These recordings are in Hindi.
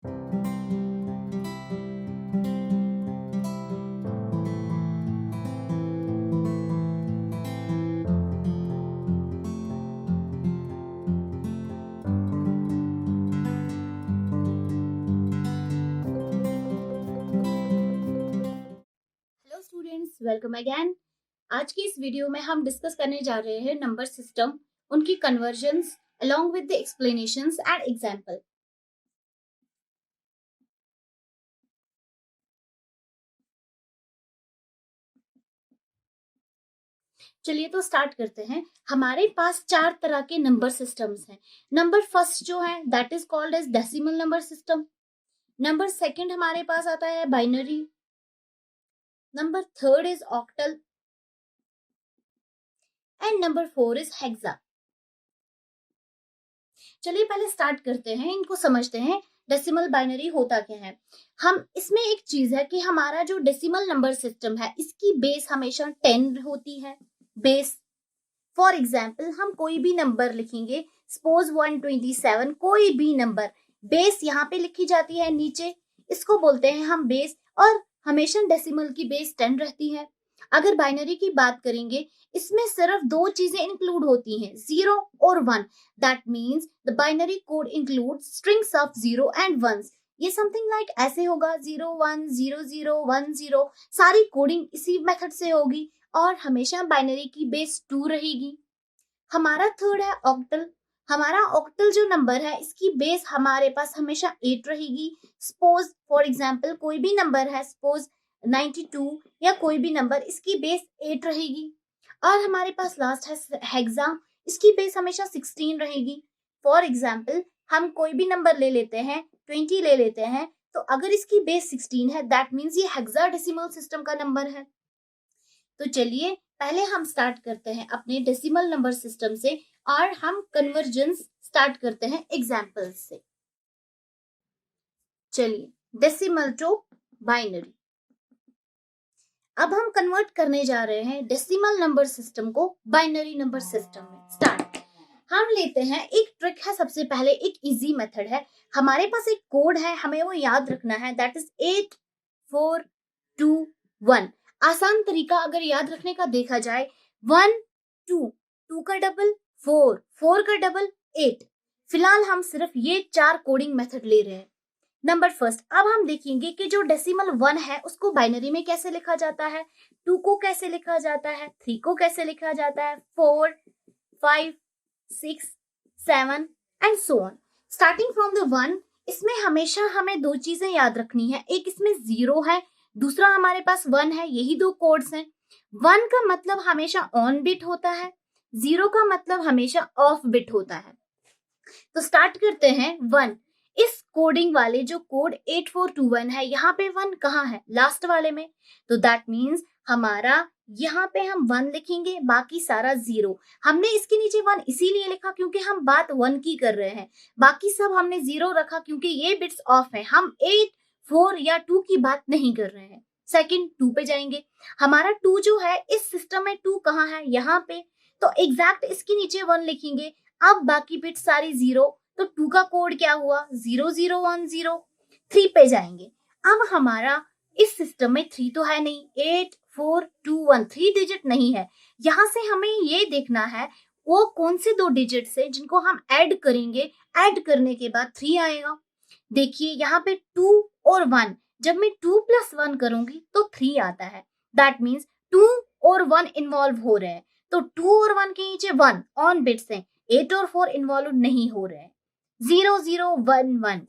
Hello students, welcome again. आज की इस वीडियो में हम डिस्कस करने जा रहे हैं नंबर सिस्टम, उनकी convergence along with the explanations and example. चलिए तो स्टार्ट करते हैं। हमारे पास चार तरह के नंबर सिस्टम्स हैं। नंबर फर्स्ट जो है that is called as decimal number system. Number second हमारे पास आता है binary. Number third is octal and number four is hexa. चलिए पहले स्टार्ट करते हैं, इनको समझते हैं। डेसिमल बाइनरी होता क्या है। हम इसमें एक चीज है कि हमारा जो डेसिमल नंबर सिस्टम है इसकी बेस हमेशा 10 होती है। बेस फॉर एग्जाम्पल हम कोई भी नंबर लिखेंगे, सपोज 127, कोई भी नंबर, बेस यहाँ पे लिखी जाती है नीचे, इसको बोलते हैं हम बेस। और हमेशा डेसिमल की बेस 10 रहती है। अगर बाइनरी की बात करेंगे, इसमें सिर्फ दो चीजें इंक्लूड होती हैं, 0 और 1। That means the binary code include strings of 0 and 1। ये समथिंग लाइक ऐसे होगा, 0 1 0 0 1 0, सारी कोडिंग इसी मेथड से होगी और हमेशा बाइनरी की बेस 2 रहेगी। हमारा थर्ड है ऑक्टल। हमारा ऑक्टल जो नंबर है इसकी बेस हमारे पास हमेशा 8 रहेगी। सपोज फॉर एग्जांपल कोई भी नंबर है, सपोज 92 या कोई भी नंबर, इसकी बेस 8 रहेगी। और हमारे पास लास्ट है हेक्सा, इसकी बेस हमेशा 16 रहेगी। फॉर एग्जांपल हम कोई भी नंबर ले लेते हैं, 20 ले लेते हैं, तो अगर इसकी बेस 16 है दैट मीन्स ये हेक्साडेसिमल सिस्टम का नंबर है। तो चलिए पहले हम स्टार्ट करते हैं अपने डेसिमल नंबर सिस्टम से और हम कन्वर्जेंस स्टार्ट करते हैं एग्जांपल्स से। चलिए डेसिमल टू बाइनरी। अब हम कन्वर्ट करने जा रहे हैं डेसिमल नंबर सिस्टम को बाइनरी नंबर सिस्टम में। स्टार्ट हम लेते हैं, एक ट्रिक है, सबसे पहले एक इजी मेथड है। हमारे पास एक कोड है, हमें वो याद रखना है, दैट इज 8 4 2 1। आसान तरीका अगर याद रखने का देखा जाए, 1 2 2 का डबल 4 4 का डबल 8। फिलहाल हम सिर्फ ये चार कोडिंग मेथड ले रहे हैं। नंबर फर्स्ट, अब हम देखेंगे कि जो डेसिमल 1 है उसको बाइनरी में कैसे लिखा जाता है, 2 को कैसे लिखा जाता है, 3 को कैसे लिखा जाता है, 4 5 6 7 and so on. Starting from the 1, इसमें हमेशा हमें दो चीजें याद रखनी है, एक इसमें 0 है, दूसरा हमारे पास 1 है। यही दो कोड्स हैं। 1 का मतलब हमेशा ऑन बिट होता है, 0 का मतलब हमेशा ऑफ बिट होता है। तो स्टार्ट करते हैं 1। इस कोडिंग वाले जो कोड 8421 है, यहाँ पे 1 कहाँ है, लास्ट वाले में। तो दैट मीन्स हमारा यहाँ पे हम 1 लिखेंगे, बाकी सारा 0। हमने इसके नीचे 1 इसीलिए लिखा क्योंकि हम बात 1 की कर रहे हैं, बाकी सब हमने 0 रखा क्योंकि ये बिट्स ऑफ है, हम 8 4 या 2 की बात नहीं कर रहे हैं। सेकंड 2 पे जाएंगे। हमारा 2 जो है इस सिस्टम में 2 कहाँ है, यहाँ पे, तो एग्जैक्ट इसके नीचे 1 लिखेंगे। अब बाकी बिट सारी 0, तो 2 का कोड क्या हुआ, 0 0 1 0। 3 पे जाएंगे। अब हमारा इस सिस्टम में 3 तो है नहीं, 8 4 2 1, 3 डिजिट नहीं है। यहां से हमें ये देखना है वो कौन से दो डिजिट से जिनको हम ऐड करेंगे, ऐड करने के बाद 3 आएगा। देखिए यहाँ पे 2 और 1, जब मैं 2 + 1 करूंगी तो 3 आता है। दैट मीन्स 2 और 1 इन्वॉल्व हो रहे हैं, तो 2 और 1 के नीचे 1 ऑन बिट्स हैं, 8 और 4 इन्वॉल्व नहीं हो रहे हैं। 0 0 1 1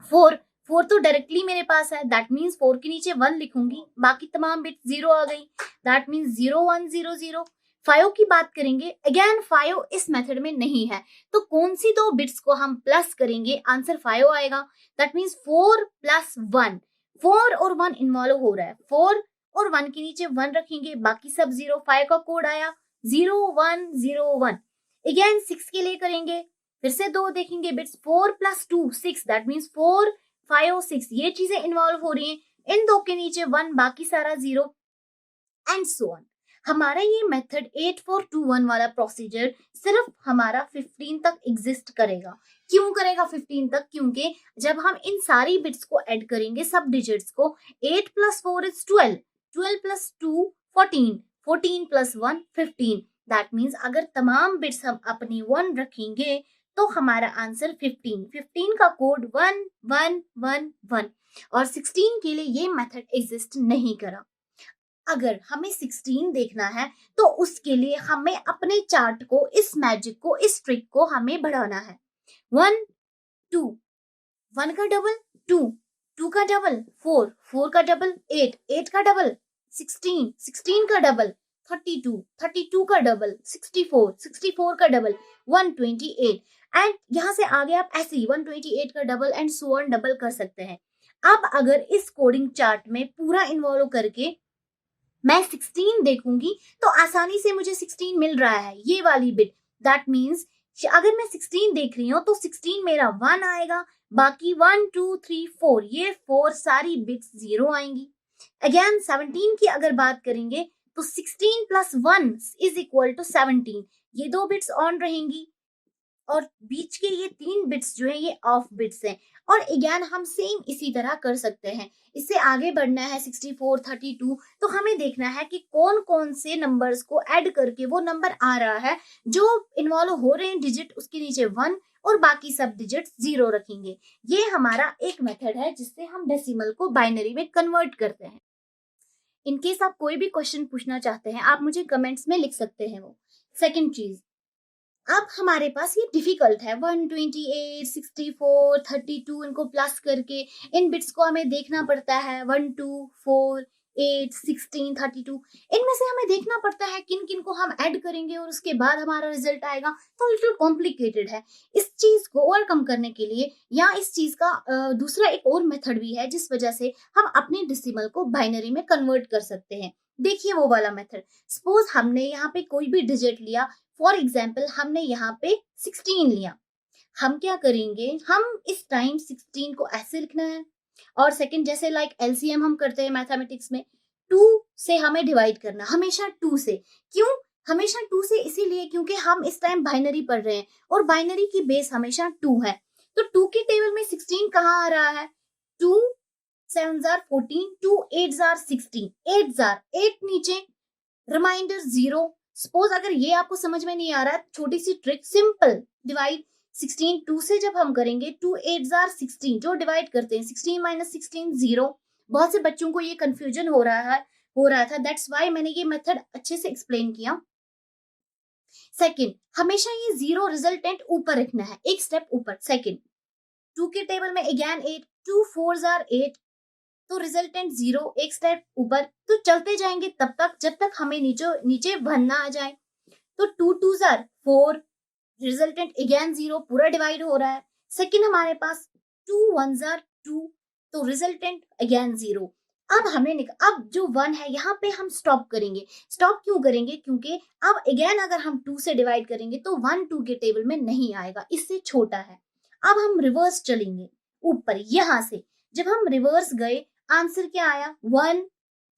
4 4 तो डायरेक्टली मेरे पास है, दैट मीन्स 4 के नीचे 1 लिखूंगी, बाकी तमाम बिट 0 आ गई, दैट मीन्स 0 1 0 0। 5 की बात करेंगे, अगेन 5 इस मेथड में नहीं है, तो कौन सी दो बिट्स को हम प्लस करेंगे, आंसर 5 आएगा। दैट मीन्स 4 + 1, 4 और 1 इन्वॉल्व हो रहा है, 4 और 1 के नीचे 1 रखेंगे, बाकी सब 0। 5 का कोड आया 0 1 0 1। अगेन 6 के लिए करेंगे, फिर से दो देखेंगे बिट्स, 4 + 2 6, दैट मीन्स 4 5 6, ये चीजें इन्वॉल्व हो रही हैं। इन दो के नीचे 1, बाकी सारा 0 एंड सो ऑन। हमारा ये मेथड 8421 वाला प्रोसीजर सिर्फ हमारा 15 तक एग्जिस्ट करेगा। क्यों करेगा 15 तक? क्योंकि जब हम इन सारी बिट्स को ऐड करेंगे, सब डिजिट्स को, 8 + 4 इज 12, 12 + 2 14, 14 + 1 15। दैट मीन्स अगर तमाम बिट्स हम अपनी 1 रखेंगे तो हमारा आंसर 15, 15 का कोड 1 1 1 1 और 16 के लिए ये मेथड एग्जिस्ट नहीं करा। अगर हमें 16 देखना है तो उसके लिए हमें अपने चार्ट को, इस मैजिक को, इस ट्रिक को हमें बढ़ाना है। 1 2, 1 का डबल 2, 2 का डबल 4, 4 का डबल 8, 8 का डबल 16, 16 का डबल 32, 32 का डबल 64, 64 का डबल 128। एंड यहाँ से आगे आप ऐसे ही 128 का double and so on double कर सकते हैं। अब अगर इस कोडिंग चार्ट में पूरा इन्वॉल्व करके मैं 16 देखूंगी तो आसानी से मुझे 16 मिल रहा है, ये वाली बिट। दैट मीन्स अगर मैं 16 देख रही हूँ तो 16 मेरा 1 आएगा, बाकी 1 2 3 4 ये 4 सारी बिट्स 0 आएंगी। अगेन 17 की अगर बात करेंगे तो 16 + 1 इज इक्वल टू 17, ये 2 बिट्स ऑन रहेंगी और बीच के ये 3 बिट्स जो है ये ऑफ बिट्स हैं। और अगेन हम सेम इसी तरह कर सकते हैं। इससे आगे बढ़ना है 64 32, तो हमें देखना है कि कौन कौन से नंबर्स को ऐड करके वो नंबर आ रहा है जो इन्वॉल्व हो रहे हैं डिजिट, उसके नीचे 1 और बाकी सब डिजिट 0 रखेंगे। ये हमारा एक मेथड है जिससे हम डेसिमल को बाइनरी में कन्वर्ट करते हैं। इनकेस आप कोई भी क्वेश्चन पूछना चाहते हैं आप मुझे कमेंट्स में लिख सकते हैं। वो सेकंड चीज, अब हमारे पास ये डिफिकल्ट है 128 64 32, इनको प्लस करके इन बिट्स को हमें देखना पड़ता है 1 2 4 8 16 32, इनमें से हमें देखना पड़ता है किन किन को हम ऐड करेंगे और उसके बाद हमारा रिजल्ट आएगा, तो लिटिल कॉम्प्लिकेटेड है। इस चीज को ओवरकम करने के लिए या इस चीज का दूसरा एक और मेथड भी है जिस वजह से हम अपने डेसिमल को बाइनरी में कन्वर्ट कर सकते हैं। देखिए वो वाला मेथड, सपोज हमने यहाँ पे कोई भी डिजिट लिया, फॉर एग्जाम्पल हमने यहाँ पे 16 लिया, हम क्या करेंगे, हम इस टाइम 16 को ऐसे लिखना है और सेकंड जैसे लाइक एलसीएम हम करते हैं मैथमेटिक्स में, 2 से हमें डिवाइड करना, हमेशा 2 से। क्यों हमेशा 2 से? इसीलिए क्योंकि हम इस टाइम बाइनरी पढ़ रहे हैं और बाइनरी की बेस हमेशा 2 है। तो 2 के टेबल में 16 कहाँ आ रहा है? 2 7 जार 14, 2 8 जार 16, 8 जार 8 नीचे, रिमाइंडर 0। सपोज अगर ये आपको समझ में नहीं आ रहा है, छोटी सी ट्रिक, सिंपल डिवाइड 16 2 से जब हम करेंगे 2 8 जार 16, जो डिवाइड करते हैं 16 - 16 0। बहुत से बच्चों को ये कंफ्यूजन हो रहा था, दैट्स व्हाई मैंने ये मेथड अच्छे से एक्सप्लेन किया। सेकंड, हमेशा ये 0 रिजल्टेंट ऊपर रखना है, एक स्टेप ऊपर। सेकंड, 2 के टेबल में अगेन 8, 2 4 जार 8, तो रिजल्टेंट 0, एक स्टेप ऊपर। तो चलते जाएंगे तब तक जब तक हमें नीचे 1 ना आ जाए। तो 2 2 जार 4, रिजल्टेंट अगेन 0, पूरा डिवाइड हो रहा है। सेकंड हमारे पास 2 1 जार 2, तो रिजल्टेंट अगेन 0। अब अब जो 1 है यहाँ पे हम स्टॉप करेंगे। स्टॉप क्यों करेंगे? क्योंकि अब अगेन अगर हम 2 से डिवाइड करेंगे तो 1 2 के टेबल में नहीं आएगा, इससे छोटा है। अब हम रिवर्स चलेंगे ऊपर, यहां से जब हम रिवर्स गए आंसर क्या आया? 1,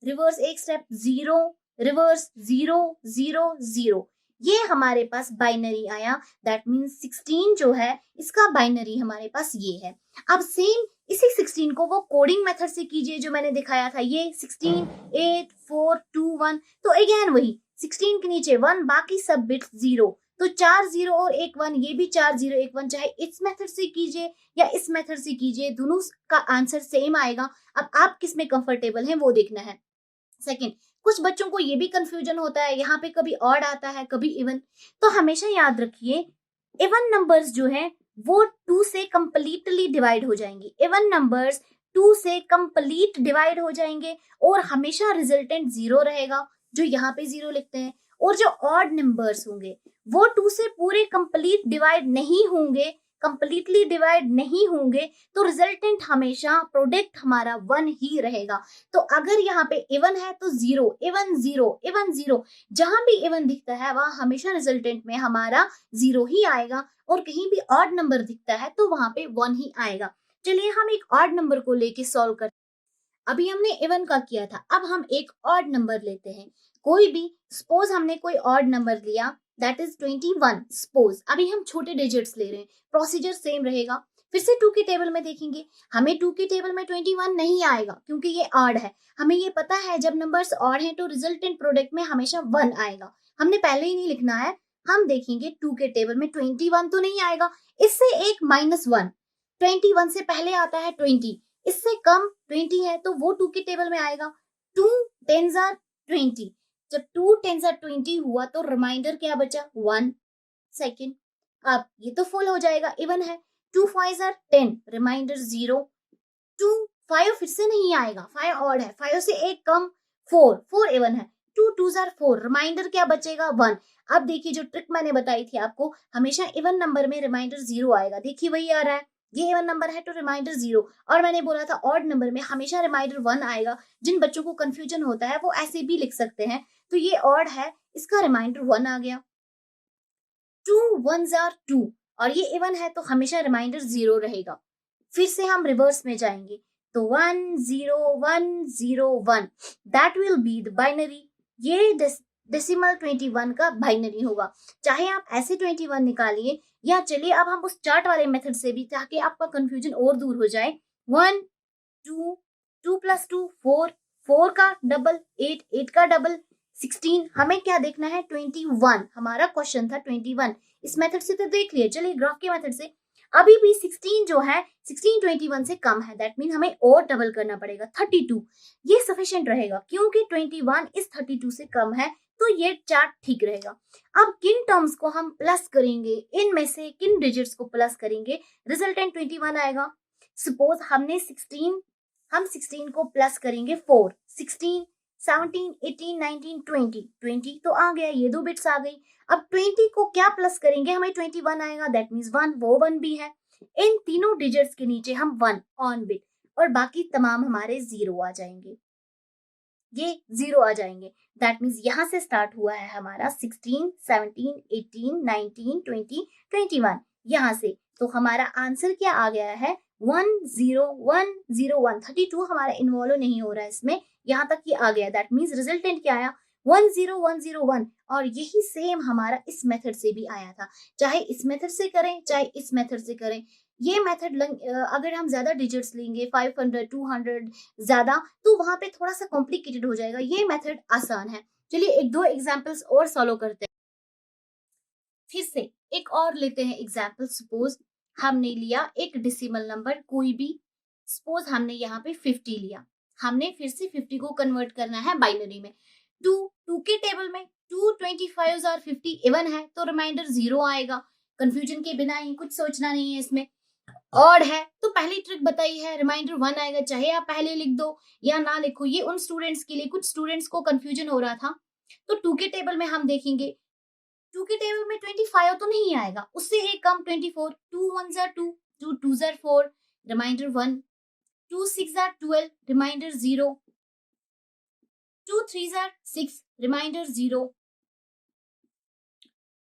रिवर्स एक स्टेप 0, रिवर्स 0 0 0, ये हमारे पास बाइनरी आया। दैट मीन्स 16 जो है इसका बाइनरी हमारे पास ये है। अब सेम इसी 16 को वो कोडिंग मेथड से कीजिए जो मैंने दिखाया था, ये 16 8 4 2 1, तो अगेन वही 16 के नीचे 1, बाकी सब बिट्स 0, तो 4 0 और 1 1, ये भी 4 0 1 1, चाहे इस मेथड से कीजिए या इस मेथड से कीजिए, दोनों का आंसर सेम आएगा। अब आप किस में कंफर्टेबल हैं वो देखना है। सेकंड, कुछ बच्चों को ये भी कंफ्यूजन होता है, यहाँ पे कभी ऑड आता है कभी इवन, तो हमेशा याद रखिए इवन नंबर्स जो है वो 2 से कंप्लीटली डिवाइड हो जाएंगे। इवन नंबर्स 2 से कंप्लीट डिवाइड हो जाएंगे और हमेशा रिजल्टेंट 0 रहेगा, जो यहाँ पे 0 लिखते हैं। और जो ऑड नंबर्स होंगे वो 2 से पूरे कंप्लीट डिवाइड नहीं होंगे, कंप्लीटली डिवाइड नहीं होंगे, तो रिजल्टेंट हमेशा प्रोडक्ट हमारा 1 ही रहेगा। तो अगर यहाँ पे इवन है तो 0 इवन 0 इवन 0, जहां भी इवन दिखता है वहां हमेशा रिजल्टेंट में हमारा 0 ही आएगा, और कहीं भी ऑड नंबर दिखता है तो वहां पे 1 ही आएगा। चलिए हम एक ऑड नंबर को लेके सॉल्व करते हैं। अभी हमने इवन का किया था, अब हम एक ऑड नंबर लेते हैं। कोई भी, सपोज हमने कोई ऑड नंबर लिया दैट इज 21। सपोज अभी हम छोटे डिजिट्स ले रहे हैं, प्रोसीजर सेम रहेगा। फिर से 2 के टेबल में देखेंगे, हमें 2 के टेबल में 21 नहीं आएगा क्योंकि ये ऑड है। हमें ये पता है जब नंबर्स ऑड हैं तो रिजल्टेंट प्रोडक्ट में हमेशा 1 आएगा, हमने पहले ही नहीं लिखना है। हम देखेंगे 2 के टेबल में 21 तो नहीं आएगा, इससे एक -1, 21 से पहले आता है 20, इससे कम 20 है तो वो 2 के टेबल में आएगा। 2 10s are 20, जब 2 10s are 20 हुआ तो रिमाइंडर क्या बचा 1 सेकेंड। अब ये तो फुल हो जाएगा, इवन है। 2 5s are 10, रिमाइंडर 0। 2 5 फिर से नहीं आएगा, 5 ऑड है, 5 से एक कम 4, 4 इवन है। 2 2s are 4, रिमाइंडर क्या बचेगा 1। अब देखिए जो ट्रिक मैंने बताई थी आपको, हमेशा इवन नंबर में रिमाइंडर 0 आएगा, देखिए वही आ रहा है। ये इवन नंबर है तो रिमाइंडर 0, और मैंने बोला था ऑड नंबर में हमेशा रिमाइंडर 1 आएगा। जिन बच्चों को कंफ्यूजन होता है वो ऐसे भी लिख सकते हैं। तो ये ऑड है, इसका रिमाइंडर 1 आ गया। 2 1s are 2, और ये इवन है तो हमेशा रिमाइंडर 0 रहेगा। फिर से हम रिवर्स में जाएंगे तो 1 0 1 0 1, that will be the binary. ये डेसिमल 21 का बाइनरी होगा। चाहे आप ऐसे 21 निकालिए, या चलिए अब हम उस चार्ट वाले मेथड से भी, ताकि आपका कंफ्यूजन और दूर हो जाए। 1 2 2 + 2 4, 4 का डबल 8, 8 का डबल 16। हमें क्या देखना है 21, हमारा क्वेश्चन था 21। इस मेथड से तो देख लिए, चलिए ग्राफ के मेथड से। अभी भी 16 जो है 16 21 से कम है, दैट मीन हमें और डबल करना पड़ेगा 32। ये सफिशिएंट रहेगा क्योंकि 21 इस 32 से कम है, तो ये चार्ट ठीक रहेगा। अब किन टर्म्स को हम प्लस करेंगे, इनमें से किन डिजिट्स को प्लस करेंगे, रिजल्टेंट 21 आएगा। सपोज हमने 16, हम 16 को प्लस करेंगे 4, 16 17 18 19 20, 20 तो आ गया, ये 2 बिट्स आ गई। अब 20 को क्या प्लस करेंगे, हमें 21 आएगा, दैट मीन्स 1, वो 1 भी है। इन तीनों डिजिट्स के नीचे हम 1 ऑन बिट, और बाकी तमाम हमारे 0 आ जाएंगे, ये 0 आ जाएंगे। दैट मीन्स यहाँ से स्टार्ट हुआ है हमारा 16 17 18 19 20 21, यहाँ से। तो हमारा आंसर क्या आ गया है 1 0 1 0 1। 32 हमारा इन्वॉल्व नहीं हो रहा है इसमें, यहाँ तक ये आ गया। दैट मीन्स रिजल्टेंट क्या आया 1 0 1 0 1, और यही सेम हमारा इस मेथड से भी आया था। चाहे इस मेथड से करें चाहे इस मेथड से करें, ये मेथड अगर हम ज्यादा डिजिट्स लेंगे 500 200 ज्यादा, तो वहां पे थोड़ा सा कॉम्प्लिकेटेड हो जाएगा। ये मेथड आसान है। चलिए एक दो एग्जांपल्स और सॉल्व करते हैं। फिर से एक और लेते हैं एग्जांपल। सपोज हमने लिया एक डेसिमल नंबर कोई भी, सपोज हमने यहाँ पे 50 लिया, हमने फिर से 50 को कन्वर्ट करना है बाइनरी में। 2 के टेबल में 2 25 और 50 इवन है तो रिमाइंडर 0 आएगा। कंफ्यूजन के बिना ही, कुछ सोचना नहीं है इसमें। ऑड है तो पहली ट्रिक बताई है, रिमाइंडर 1 आएगा, चाहे आप पहले लिख दो या ना लिखो। ये उन स्टूडेंट्स के लिए, कुछ स्टूडेंट्स को कंफ्यूजन हो रहा था। तो 2 के टेबल में हम देखेंगे, 2 के टेबल में 25 तो नहीं आएगा, उससे एक कम 24। 2 1s are 2, 2 2s are 4, reminder 1। 2 6s are 12, reminder 0। 2 3s are 6, reminder 0।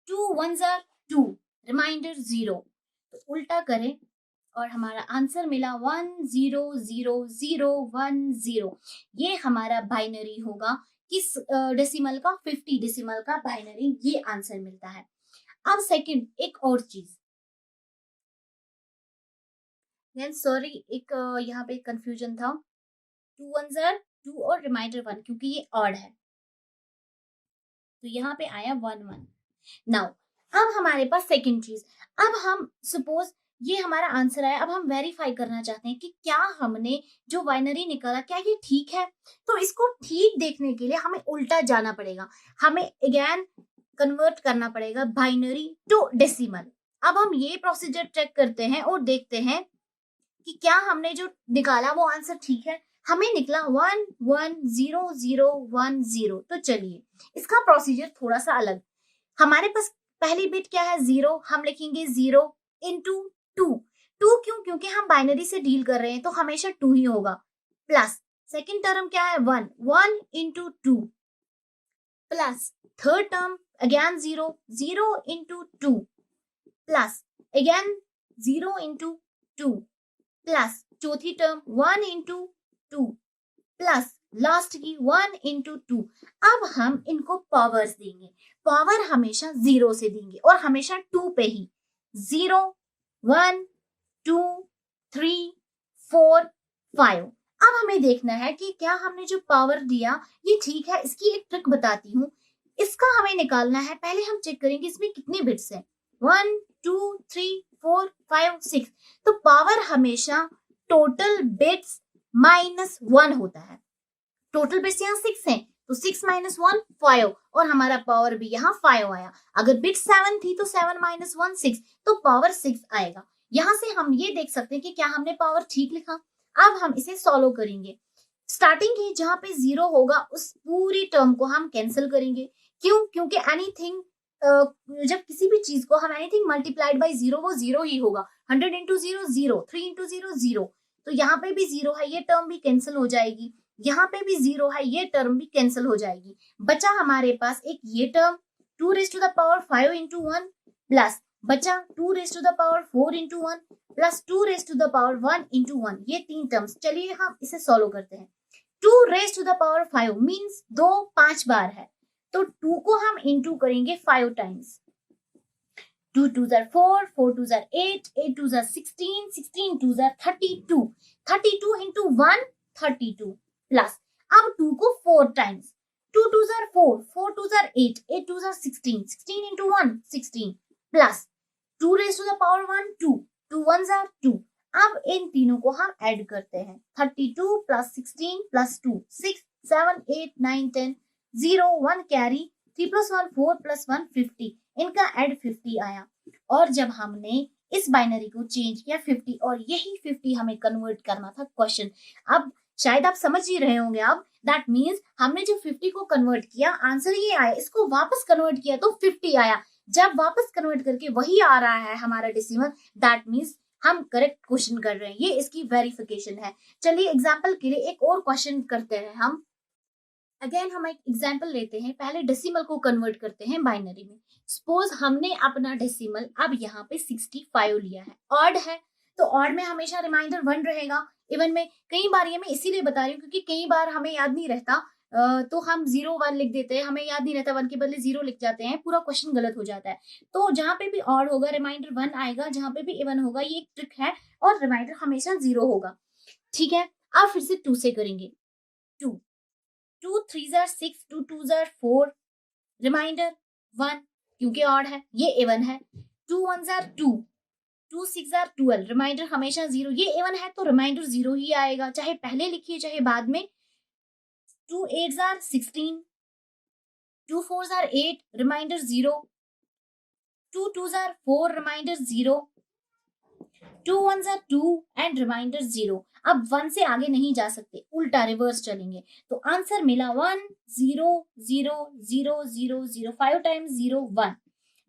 2 1s are 2, reminder 0। तो उल्टा करें और हमारा आंसर मिला 1 0 0 0 1 0। ये हमारा बाइनरी होगा। किस डेसिमल का, 50 डेसिमल का बाइनरी, ये आंसर मिलता है। अब सेकंड एक और चीज, सॉरी एक यहाँ पे कंफ्यूजन था। 2 1s are 2 और रिमाइंडर 1, क्योंकि ये ऑड है तो यहाँ पे आया 1 1। नाउ अब हमारे पास सेकंड चीज, अब हम सपोज ये हमारा आंसर है, अब हम वेरीफाई करना चाहते हैं कि क्या हमने जो बाइनरी निकाला क्या ये ठीक है। तो इसको ठीक देखने के लिए हमें उल्टा जाना पड़ेगा, हमें अगेन कन्वर्ट करना पड़ेगा बाइनरी टू डेसिमल। अब हम ये प्रोसीजर चेक करते हैं और देखते हैं कि क्या हमने जो निकाला वो आंसर ठीक है। हमें निकला 1 1 0 0 1 0। तो चलिए इसका प्रोसीजर थोड़ा सा अलग। हमारे पास पहली बिट क्या है 0, हम लिखेंगे 0 इंटू 2। 2 क्यों, क्योंकि हम बाइनरी से डील कर रहे हैं तो हमेशा 2 ही होगा। प्लस सेकंड टर्म क्या है 1, 1 into 2, plus third term again 0, 0 into 2, plus again 0 into 2, plus चौथी टर्म 1 इंटू 2, प्लस लास्ट की 1 इंटू 2। अब हम इनको पावर्स देंगे, पावर हमेशा 0 से देंगे और हमेशा 2 पे ही। 0, 1, 2, 3, 4, 5। अब हमें देखना है कि क्या हमने जो पावर दिया ये ठीक है। इसकी एक ट्रिक बताती हूँ, इसका हमें निकालना है। पहले हम चेक करेंगे इसमें कितने बिट्स हैं। 1, 2, 3, 4, 5, 6। तो पावर हमेशा टोटल बिट्स -1 होता है। टोटल बिट्स यहाँ 6 हैं, तो 6 - 1 5, और हमारा पावर भी यहाँ 5 आया। अगर बिट 7 थी तो 7 - 1 6, तो पावर 6 आएगा। यहाँ से हम ये देख सकते हैं कि क्या हमने पावर ठीक लिखा। अब हम इसे सॉल्व करेंगे। स्टार्टिंग की जहाँ पे 0 होगा उस पूरी टर्म को हम कैंसिल करेंगे। क्यों? क्योंकि एनीथिंग, जब किसी भी चीज को हम एनीथिंग मल्टीप्लाइड बाय 0 वो 0 ही होगा। 100 इंटू 0 0, 3 इंटू 0 0। तो यहाँ पे भी 0 है, ये टर्म भी कैंसिल हो जाएगी। यहाँ पे भी 0 है, ये टर्म भी कैंसिल हो जाएगी। बचा हमारे पास एक ये term 2 raise to the power 5 into 1, plus बचा 2 raise to the power 4 into 1, plus 2 raise to the power 1 into 1। ये 3 टर्म्स। चलिए हम इसे सॉल्व करते हैं। 2 raise to the power 5 means 2 5 बार है, तो 2 को हम इंटू करेंगे 5 times. 2 2s are 4, 4 2s are 8, 8 2s are 16, 16 2s are 32, 32 into 1 32, plus अब 2 को 4 times. 2 2s are 4, 4 2s are 8, 8 2s are 16, 16 into 1 16, plus 2 raised to the power 1 2, 2 1s are 2। अब इन तीनों को हम ऐड करते हैं। 32 plus 16 plus 2 6 7 8 9 10 0 1 carry 3 plus 1 4 plus 1 50। इनका ऐड 50 आया। और जब हमने इस बाइनरी को चेंज किया 50, और यही 50 हमें कन्वर्ट करना था क्वेश्चन। अब शायद आप समझ ही रहे होंगे। अब दैट मीन्स हमने जो 50 को कन्वर्ट किया आंसर ये आया, इसको वापस कन्वर्ट किया तो 50 आया। जब वापस कन्वर्ट करके वही आ रहा है हमारा डेसिमल, दैट मीन्स हम करेक्ट क्वेश्चन कर रहे हैं। ये इसकी वेरिफिकेशन है। चलिए एग्जाम्पल के लिए एक और क्वेश्चन करते हैं हम। अगेन हम एक एग्जाम्पल लेते हैं। पहले डेसिमल को कन्वर्ट करते हैं बाइनरी में। सपोज हमने अपना डेसिमल अब यहाँ पे 65 लिया है। ऑड है तो ऑड में हमेशा रिमाइंडर 1 रहेगा। इवन में कई बार, ये मैं इसीलिए बता रही हूँ क्योंकि कई बार हमें याद नहीं रहता, तो हम 0 1 लिख देते हैं, हमें याद नहीं रहता, 1 के बदले 0 लिख जाते हैं, पूरा क्वेश्चन गलत हो जाता है। तो जहाँ पे भी ऑड होगा रिमाइंडर 1 आएगा, जहाँ पे भी इवन होगा ये एक ट्रिक है, और रिमाइंडर हमेशा 0 होगा। ठीक है, अब फिर से 2 से करेंगे। 2 2 3s are 6, 2 2s are 4, reminder 1 क्योंकि ऑड है, ये इवन है। 2 1s are 2, 2 6 are 12, रिमाइंडर हमेशा 0। ये इवन है तो रिमाइंडर 0 ही आएगा, चाहे पहले लिखिए चाहे बाद में। 2 8s are 16, 2 4s are 8, reminder 0। 2 2s are 4, reminder 0। 2 1s are 2 and reminder 0। अब 1 से आगे नहीं जा सकते, उल्टा रिवर्स चलेंगे। तो आंसर मिला 1 0 0 0 0 0, 5 टाइम्स 0 1।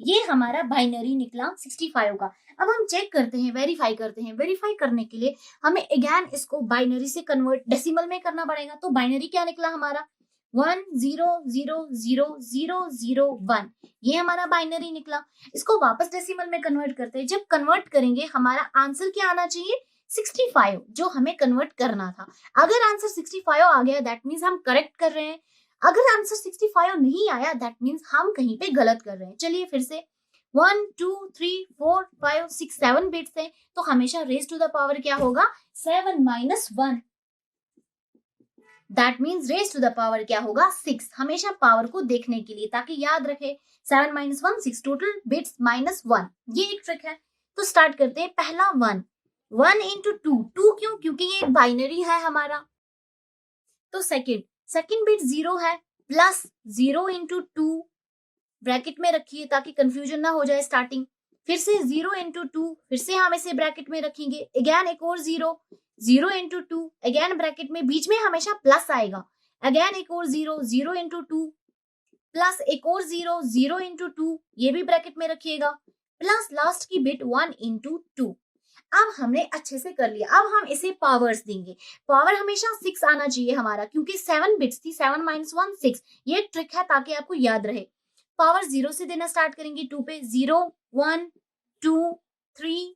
ये हमारा बाइनरी निकला 65 का। अब हम चेक करते हैं, वेरीफाई करते हैं। वेरीफाई करने के लिए हमें अगेन इसको बाइनरी से कन्वर्ट डेसिमल में करना पड़ेगा। तो बाइनरी क्या निकला हमारा 1 0 0 0 0 0 1, ये हमारा बाइनरी निकला। इसको वापस डेसिमल में कन्वर्ट करते हैं। जब कन्वर्ट करेंगे हमारा आंसर क्या आना चाहिए 65, जो हमें कन्वर्ट करना था। अगर आंसर 65 आ गया दैट मीन्स हम करेक्ट कर रहे हैं। अगर आंसर 65 नहीं आया दैट मीन्स हम कहीं पे गलत कर रहे हैं। चलिए फिर से 1 2 3 4 5 6 7 बिट्स हैं, तो हमेशा रेज टू द पावर क्या होगा 7 - 1। That means raise to the power क्या होगा 6। हमेशा पावर को देखने के लिए, ताकि याद रखे 7 - 1 6, टोटल बिट्स -1। ये एक ट्रिक है। तो स्टार्ट करते हैं। पहला 1 1 इंटू 2, 2 क्यों? क्योंकि ये एक बाइनरी है हमारा। तो सेकंड बिट 0 है, प्लस 0 इंटू 2 ब्रैकेट में रखिए ताकि कंफ्यूजन ना हो जाए स्टार्टिंग। फिर से 0 इंटू 2, फिर से हम इसे ब्रैकेट में रखेंगे। अगेन एक और 0 0 इंटू 2, अगेन ब्रैकेट में, बीच में हमेशा प्लस आएगा। अगेन एक और 0 0 इंटू 2, प्लस एक और 0 0 इंटू 2, ये भी ब्रैकेट में रखिएगा, प्लस लास्ट की बिट 1 इंटू 2। अब हमने अच्छे से कर लिया। अब हम इसे पावर्स देंगे। पावर हमेशा 6 आना चाहिए हमारा, क्योंकि 7 बिट्स थी। 7 - 1 6, ये ट्रिक है ताकि आपको याद रहे। पावर 0 से देना स्टार्ट करेंगे 2 पे। 0 1 2 3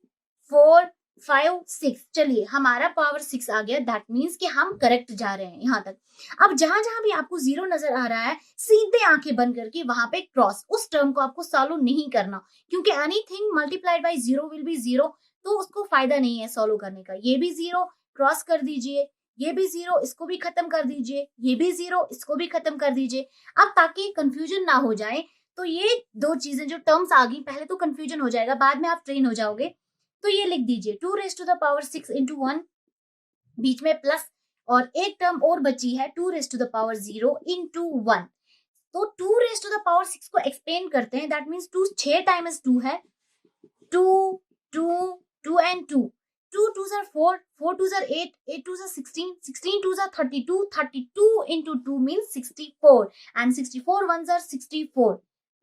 4 5 6, चलिए हमारा पावर 6 आ गया, दैट मीन्स कि हम करेक्ट जा रहे हैं यहाँ तक। अब जहां जहां भी आपको 0 नजर आ रहा है, सीधे आंखें बंद करके वहां पे क्रॉस, उस टर्म को आपको सॉल्व नहीं करना, क्योंकि anything multiplied by 0 will be 0, तो उसको फायदा नहीं है सॉल्व करने का। ये भी 0 क्रॉस कर दीजिए, ये भी 0 इसको भी खत्म कर दीजिए, ये भी 0 इसको भी खत्म कर दीजिए। अब ताकि कंफ्यूजन ना हो जाए, तो ये दो चीजें जो टर्म्स आ गई, पहले तो कंफ्यूजन हो जाएगा, बाद में आप ट्रेन हो जाओगे। तो ये लिख दीजिए 2 raise to the power 6 into 1, बीच में प्लस, और एक टर्म और बची है 2 raise to the power 0 into 1। तो 2 रेज टू द पावर 6 को एक्सपेंड करते हैं, दैट मीन्स 2 6 टाइम्स 2 है, 2 2 2 and 2, 2 2s are 4, 4 2s are 8, 8 2s are 16, 16 2s are 32, 32 into 2 means 64, and 64 ones are 64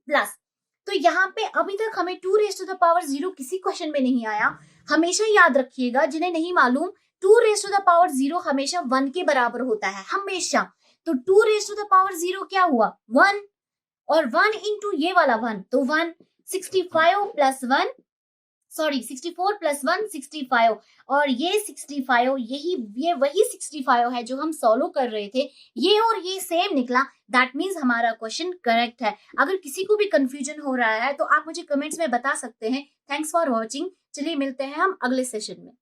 plus. तो यहाँ पे अभी तक हमें 2 रेज टू द पावर 0 किसी क्वेश्चन में नहीं आया। हमेशा याद रखिएगा, जिन्हें नहीं मालूम, 2 रेज टू द पावर 0 हमेशा 1 के बराबर होता है, हमेशा। तो 2 रेज टू द पावर 0 क्या हुआ, 1, और 1 इंटू ये वाला 1, तो 1, 65 प्लस 1, सॉरी 64 प्लस 1 65, और ये 65 ये वही 65 है जो हम सॉल्व कर रहे थे, ये और ये सेम निकला, दैट मीन्स हमारा क्वेश्चन करेक्ट है। अगर किसी को भी कंफ्यूजन हो रहा है तो आप मुझे कमेंट्स में बता सकते हैं। थैंक्स फॉर वॉचिंग, चलिए मिलते हैं हम अगले सेशन में।